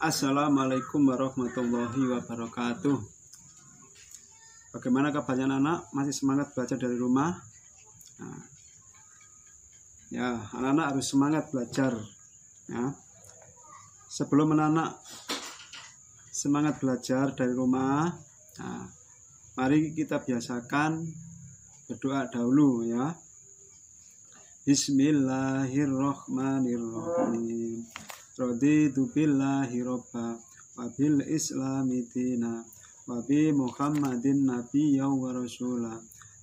Assalamualaikum warahmatullahi wabarakatuh. Bagaimana kabarnya anak-anak? Masih semangat belajar dari rumah? Nah, ya, anak-anak harus semangat belajar. Ya. Sebelum anak-anak semangat belajar dari rumah, nah, mari kita biasakan berdoa dahulu ya. Bismillahirrahmanirrahim. Raditu billahi robba wa bil islami dina wa bi muhammadin nabiyya wa rasula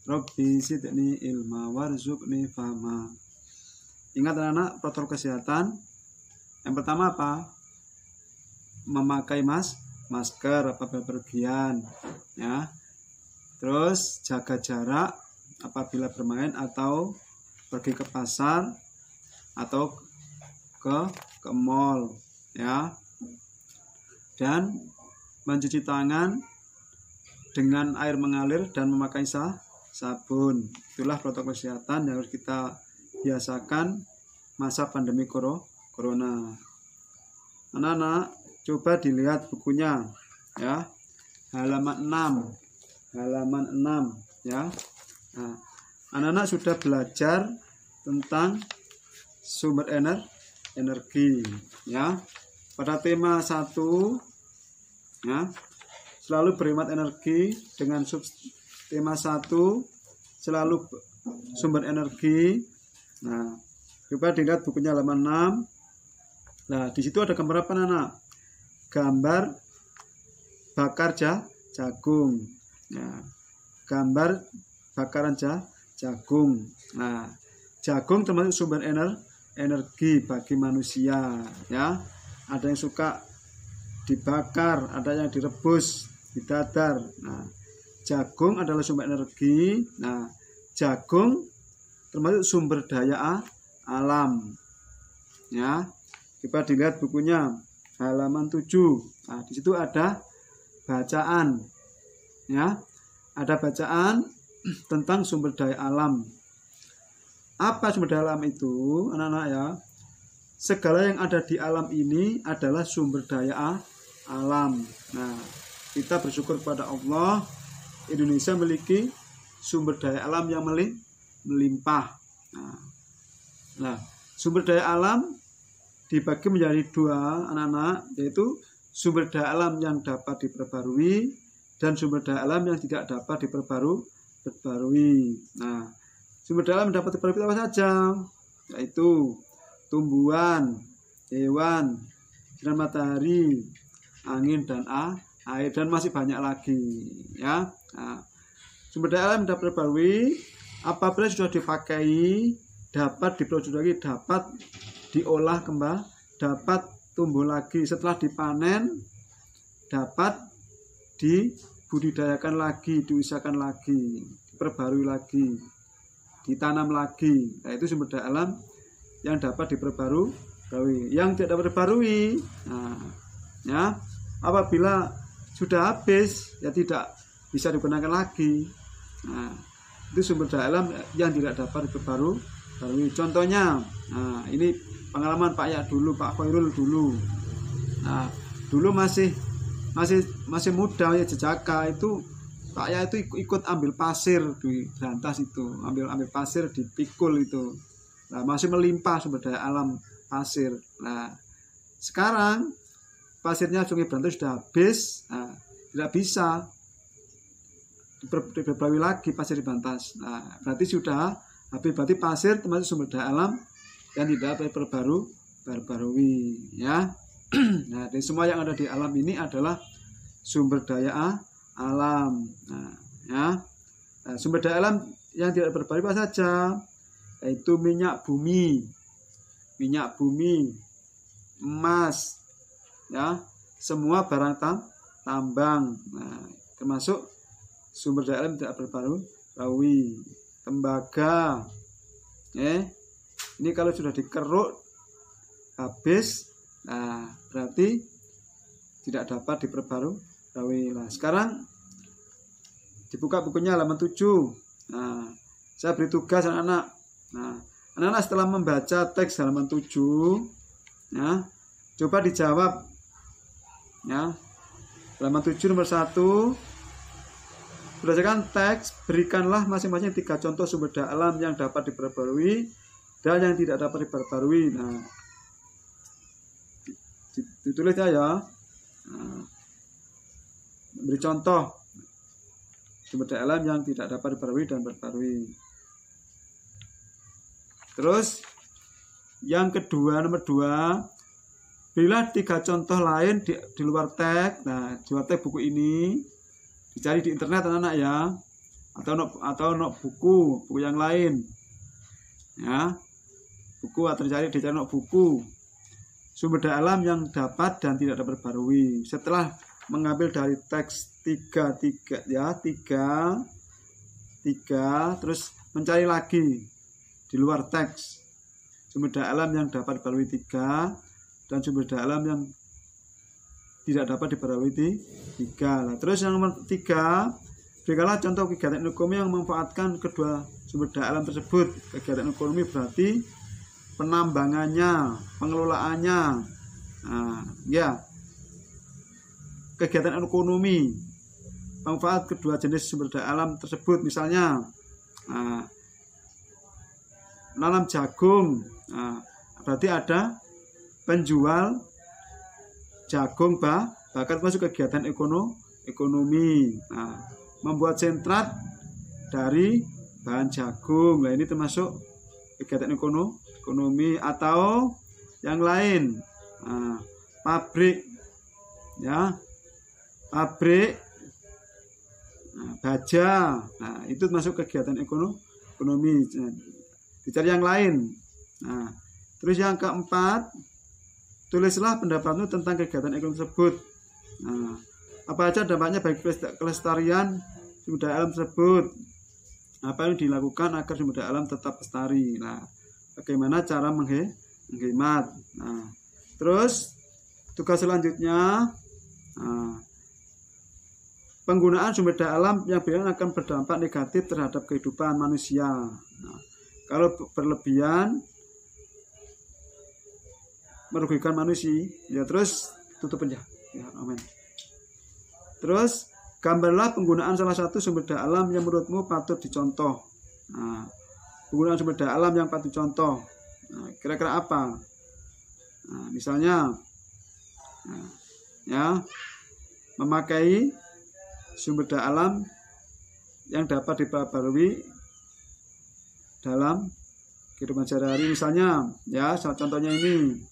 rabbi zidni ilma warzuqni fahma. Ingat anak-anak protokol kesehatan. Yang pertama apa? Memakai masker apabila berpergian ya. Terus jaga jarak apabila bermain atau pergi ke pasar atau ke mall ya, dan mencuci tangan dengan air mengalir dan memakai sabun. Itulah protokol kesehatan yang harus kita biasakan masa pandemi corona. Anak-anak coba dilihat bukunya ya, halaman 6 ya. Nah, anak-anak sudah belajar tentang sumber energi ya. Pada tema 1 ya, selalu berhemat energi. Dengan tema 1 selalu sumber energi. Nah, coba dilihat bukunya halaman 6. Nah, di situ ada gambar apa anak? Gambar bakar jagung ya. Gambar bakaran jagung. Nah, jagung termasuk sumber energi bagi manusia ya. Ada yang suka dibakar, ada yang direbus, didadar. Nah, jagung adalah sumber energi. Nah, jagung termasuk sumber daya alam ya. Coba dilihat bukunya halaman 7. Nah, di situ ada bacaan ya. Ada bacaan tentang sumber daya alam. Apa sumber daya alam itu, anak-anak ya? Segala yang ada di alam ini adalah sumber daya alam. Nah, kita bersyukur kepada Allah, Indonesia memiliki sumber daya alam yang melimpah. Nah, sumber daya alam dibagi menjadi 2 anak-anak, yaitu sumber daya alam yang dapat diperbarui dan sumber daya alam yang tidak dapat diperbarui. Nah, sumber daya alam dapat diperbarui apa saja? Yaitu tumbuhan, hewan, sinar matahari, angin dan air, dan masih banyak lagi ya. Nah, sumber daya alam dapat diperbarui apabila sudah dipakai, dapat diproduksi, dapat diolah kembali, dapat tumbuh lagi setelah dipanen, dapat dibudidayakan lagi, diusahakan lagi, diperbarui lagi, ditanam lagi. Nah, itu sumber daya alam yang dapat diperbarui. Yang tidak dapat diperbarui, nah, ya, apabila sudah habis ya tidak bisa digunakan lagi. Nah, itu sumber daya alam yang tidak dapat diperbarui. Contohnya, nah, ini pengalaman Pak Ya dulu, Pak Khairul dulu. Nah, dulu masih muda ya, jejaka itu Pak Ya itu ikut ambil pasir di Brantas itu, ambil pasir dipikul itu. Nah, masih melimpah sumber daya alam pasir. Nah, sekarang pasirnya Sungai Brantas sudah habis, nah, tidak bisa diperbarui lagi pasir di Brantas. Nah, berarti sudah habis, berarti pasir termasuk sumber daya alam yang tidak diperbarui ya. Nah, dari semua yang ada di alam ini adalah sumber daya alam. Nah, ya. Nah, sumber daya alam yang tidak diperbarui apa saja? Yaitu minyak bumi, emas, ya, semua barang tambang. Nah, termasuk sumber daya alam tidak diperbarui. Tembaga, ini kalau sudah dikeruk habis, nah berarti tidak dapat diperbarui. Nah, sekarang dibuka bukunya halaman 7. Nah, saya beri tugas anak-anak. Nah, anak-anak setelah membaca teks halaman 7 ya, coba dijawab Ya. Halaman 7 nomor 1. Berdasarkan teks, berikanlah masing-masing 3 contoh sumber daya alam yang dapat diperbarui dan yang tidak dapat diperbarui. Nah, ditulisnya ya. Nah, beri contoh sumber daya alam yang tidak dapat diperbarui dan diperbarui. Terus yang kedua, nomor 2, berilah 3 contoh lain di luar teks. Nah, di luar teks buku ini dicari di internet anak-anak ya, atau buku yang lain ya, buku atau dicari buku sumber daya alam yang dapat dan tidak dapat diperbarui. Setelah mengambil dari teks 3 terus mencari lagi di luar teks sumber daya alam yang dapat diperbarui 3 dan sumber daya alam yang tidak dapat diperbarui 3. Nah, terus yang nomor 3, berikanlah contoh kegiatan ekonomi yang memanfaatkan kedua sumber daya alam tersebut. Kegiatan ekonomi berarti penambangannya, pengelolaannya. Nah, ya. Kegiatan ekonomi manfaat kedua jenis sumber daya alam tersebut, misalnya nanam jagung. Nah, berarti ada penjual jagung bahkan masuk kegiatan ekonomi. Nah, membuat sentrat dari bahan jagung. Nah, ini termasuk kegiatan ekonomi. Atau yang lain, pabrik ya, pabrik baja. Nah, itu masuk kegiatan ekonomi. Dicari yang lain. Nah, terus yang keempat, tulislah pendapatmu tentang kegiatan ekonomi tersebut. Nah, apa aja dampaknya bagi kelestarian sumber daya alam tersebut? Apa yang dilakukan agar sumber daya alam tetap lestari? Nah, bagaimana cara menghemat? Nah, terus tugas selanjutnya, penggunaan sumber daya alam yang akan berdampak negatif terhadap kehidupan manusia. Nah, kalau berlebihan merugikan manusia, ya terus tutup aja. Ya, amin. Terus gambarlah penggunaan salah satu sumber daya alam yang menurutmu patut dicontoh. Nah, penggunaan sumber daya alam yang patut dicontoh. Nah, kira-kira apa? Nah, misalnya, ya, memakai sumber daya alam yang dapat diperbarui dalam kehidupan sehari-hari. Misalnya, ya, contohnya ini.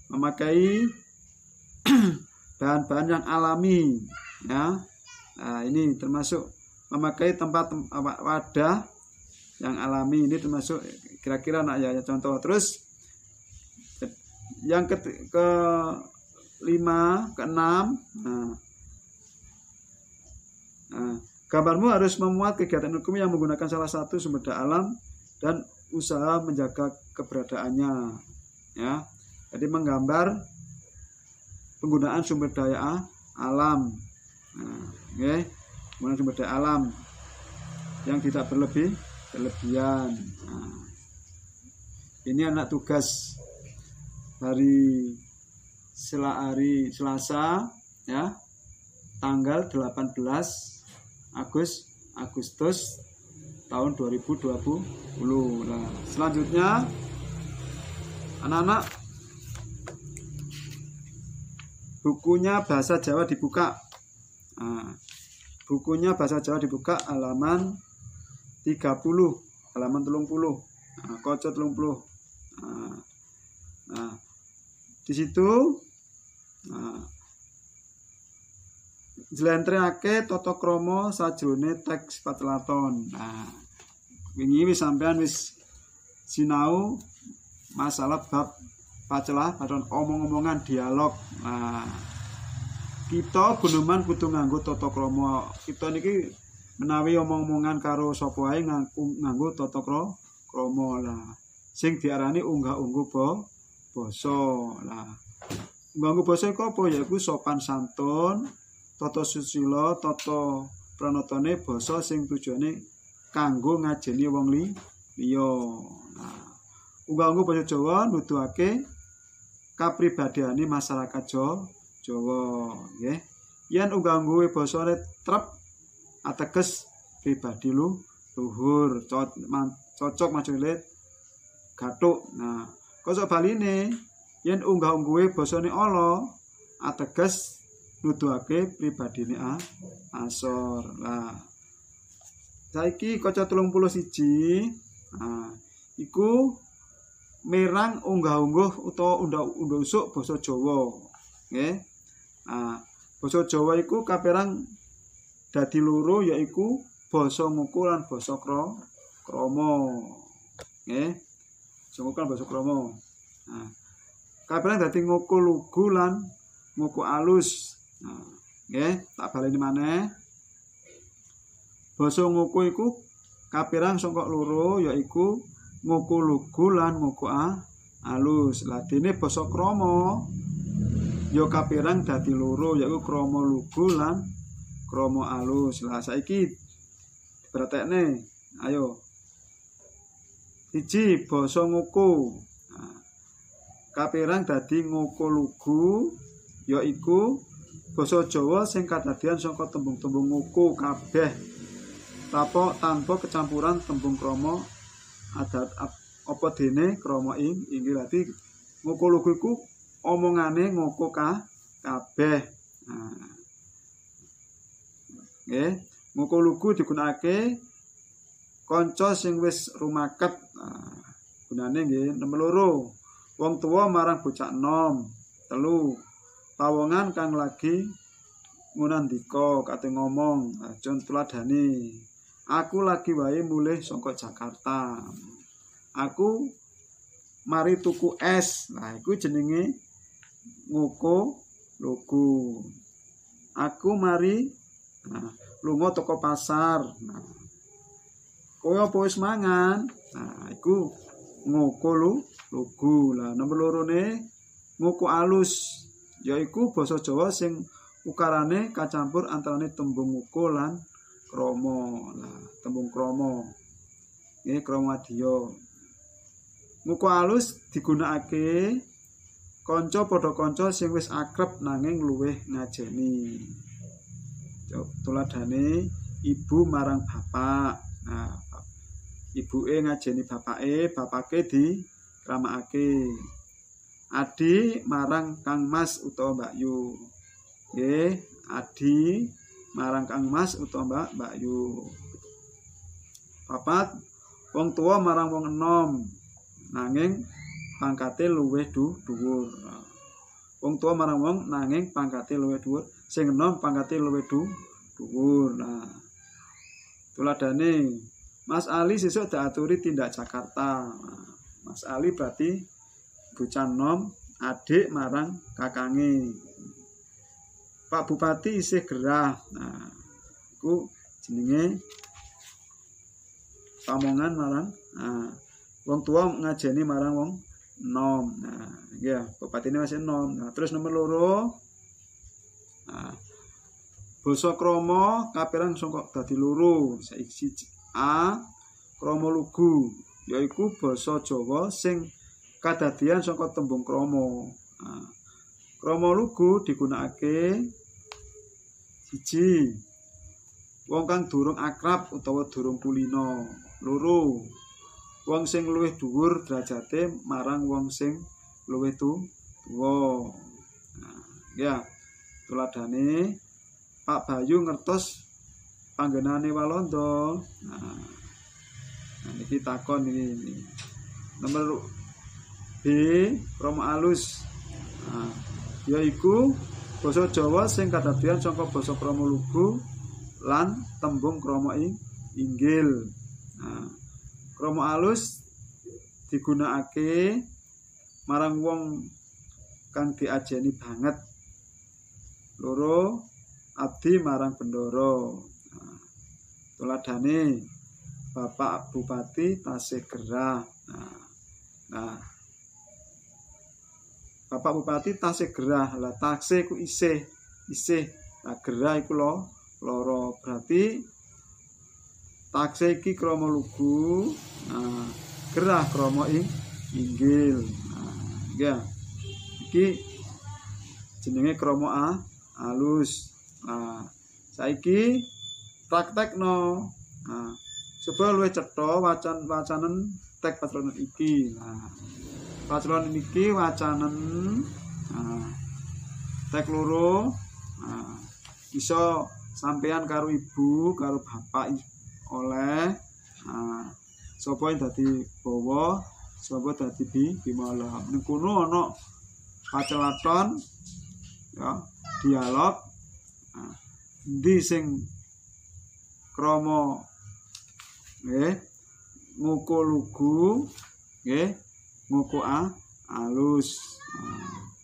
Memakai bahan-bahan yang alami ya. Nah, ini termasuk memakai tempat wadah yang alami, ini termasuk kira-kira ya contoh. Terus yang kelima, keenam, gambarmu harus memuat kegiatan ekonomi yang menggunakan salah satu sumber daya alam dan usaha menjaga keberadaannya ya. Jadi menggambar penggunaan sumber daya alam. Nah, penggunaan sumber daya alam yang tidak berlebihan. Nah, ini anak tugas hari Selasa ya, tanggal 18 Agustus tahun 2020. Nah, selanjutnya anak-anak, bukunya bahasa Jawa dibuka. Nah, bukunya bahasa Jawa dibuka halaman 30, halaman 30. Nah, kocot 30. Nah, di situ jlentreake tata krama sajrone teks pacelaton. Nah, wingi wis sampean wis sinau masalah bab pacelah paton omong-omongan dialog. Nah, kita guneman kudu nganggo tata krama. Kita niki menawi omong-omongan karo sapa wae nganggo tata krama. Lah, sing diarani unggah-ungguh basa. Lah, unggah-ungguh basa iku apa? Yaiku sopan santun, tata susila, tata pranatane basa sing tujuane kanggo ngajeni wong liya. Nah, unggah-ungguh basa Jawa nuduhake kapribadiane masyarakat Jawa, nggih. Yen unggah ngguwe basane trep ateges pribadi luhur, cocok maksudnya gathuk. Nah, kosok baline yen unggah ngguwe basane ala ateges nuduhake pribadine asor. Lah saiki kaca 31. Nah, iku mirang unggah-ungguh utawa undha usuk basa Jawa. Nggih. Nah, basa Jawa iku kapérang dadi loro yaiku basa ngoko lan basa krama. Nggih. Basa ngoko lan basa krama. Nah, kapérang dadi ngoko lugu lan ngoko alus. Nah, nggih, tak baleni maneh. Basa ngoko iku kapérang saka loro yaiku ngoko lugu lan ngoko alus. Lah dene basa krama ya kapérang dadi loro yaiku krama lugu lan krama alus. Lah saiki dipratekne. Ayo. 1 basa ngoko. Nah, kapérang dadi ngoko lugu yaiku basa Jawa sing kadadian saka tembung-tembung ngoko kabeh. Tanpa kecampuran tembung krama adat apa dene krama inggih. Dadi ngoko lugu iku omongane ngoko kabeh. Nah, nggih, ngoko lugu digunakake kanca sing wis rumaket. Nah, gunane nggih nomor 2, wong tuwa marang bocah enom. 3, pawongan kang lagi ngunandika kate ngomong. Contoh tuladhane, aku lagi wae mulih saka Jakarta. Aku mari tuku es. Nah, iku jenenge ngoko lugu. Aku mari lunga toko pasar. Nah, kowe apa wis mangan? Nah, iku ngoko lugu. Lah nomor 2 ngoko alus yaiku basa Jawa sing ukarane kacampur antarane tembung ngoko lan krama. Nah, tembung krama nggih kramadya. Ngoko alus digunakake kanca padha kanca sing wis akrab nanging luwih ngajeni. Tuladhane ibu marang bapak. Nah, ibuke ngajeni bapake, bapake dikramakake. Adi marang Kang Mas utawa Mbak Yu. Nggih, adi marang Kang Mas utawa Mbak Yu. 4, wong tua marang wong enom nanging pangkate luwih dhuwur. Wong tua marang wong nanging pangkate luwih dhuwur, sing enom pangkate luwih dhuwur. Nah, tuladhane Mas Ali sesuk diaturi tindak Jakarta. Nah, Mas Ali berarti bocah enom adik marang kakange. Pak Bupati isih gerah. Nah, iku jenenge pamongan marang wong tua ngajeni marang wong enom. Nah, nggih, bupatine masih enom. Nah, terus nomor 2. Nah, basa krama kapérang saka dadi loro. Saiki A, krama lugu yaiku basa Jawa sing kadadian saka tembung krama. Nah, krama lugu digunakake 1, wong kang durung akrab utawa durung kulina. 2, wong sing luwih dhuwur derajate marang wong sing luwih tuwa. Nah, ya, tuladhane Pak Bayu ngertos panggenane Walanda. Nah, iki takon iki. Nomor B, krama alus. Nah, yaiku basa Jawa sing kadadian saka basa krama lugu lan tembung krama inggil. Nah, krama alus digunakake marang wong kang diajeni banget. 2, abdi marang bendoro. Nah, tuladhane Bapak Bupati tasih gerah. Nah, Bapak Bupati tasih gerah. Lah tasih iku isih. Lah gerah iku loro. Berarti tasih iki krama lugu. Nah, gerah krama inggil. Nah, ya. Iki jenenge krama alus. Nah, saiki praktekno. Nah, coba luwih cetha wacanen tek patronan iki. Nah, patronan iki wacanen tek loro. Nah, iso sampean karo ibu, karo bapak oleh. Nah, sapa yang dadi bawa, sapa dadi bimala. Ning kono ana pacelaton ya, dialog. Nah, endi sing krama nggih ngoko lugu nggih ngoko alus.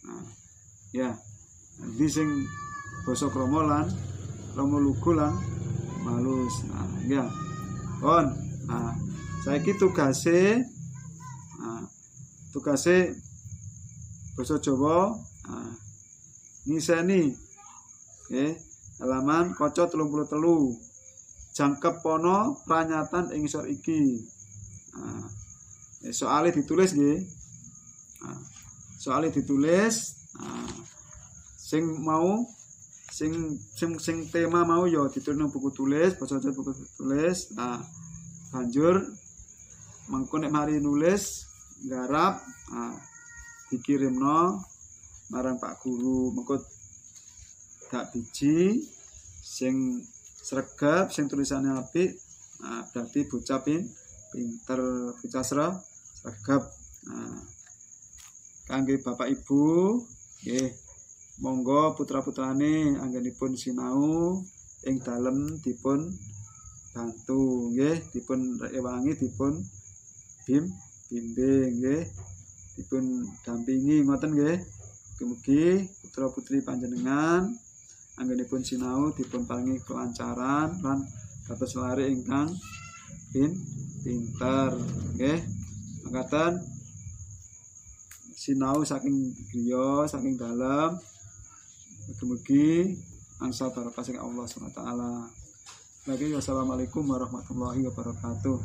Nah, ya endi sing basa krama lan krama lugu lan malus. Nah, ya pon. Nah, saiki tugase basa Jawa ngiseni nggih halaman kaca 33 jangkep pono pranyatan ing ngisor iki. Soale ditulis nggih. Soale ditulis sing mau sing tema mau ya ditulis nang buku tulis, basa Jawa buku tulis. Nah, banjur mengko nek mari nulis nggarap dikirimno marang Pak Guru. Mengko gak biji sing sregep sing tulisane apik. Nah, berarti bocah pinter, bocah sregep. Nah, kangge Bapak Ibu nggih monggo putra-putrane anggenipun sinau ing dalem dipun bantu nggih, dipun rewangi, dipun bimbing nggih, dipun dampingi ngoten nggih. Mugi-mugi putra-putri panjenengan anggenipun sinau dipun paringi kelancaran lan dados lare ingkang pinter nggih. Mangkaten sinau saking griya, saking dalem. Mugi-mugi angsal barokah sing Allah Subhanahu wa taala. Lagi wassalamualaikum warahmatullahi wabarakatuh.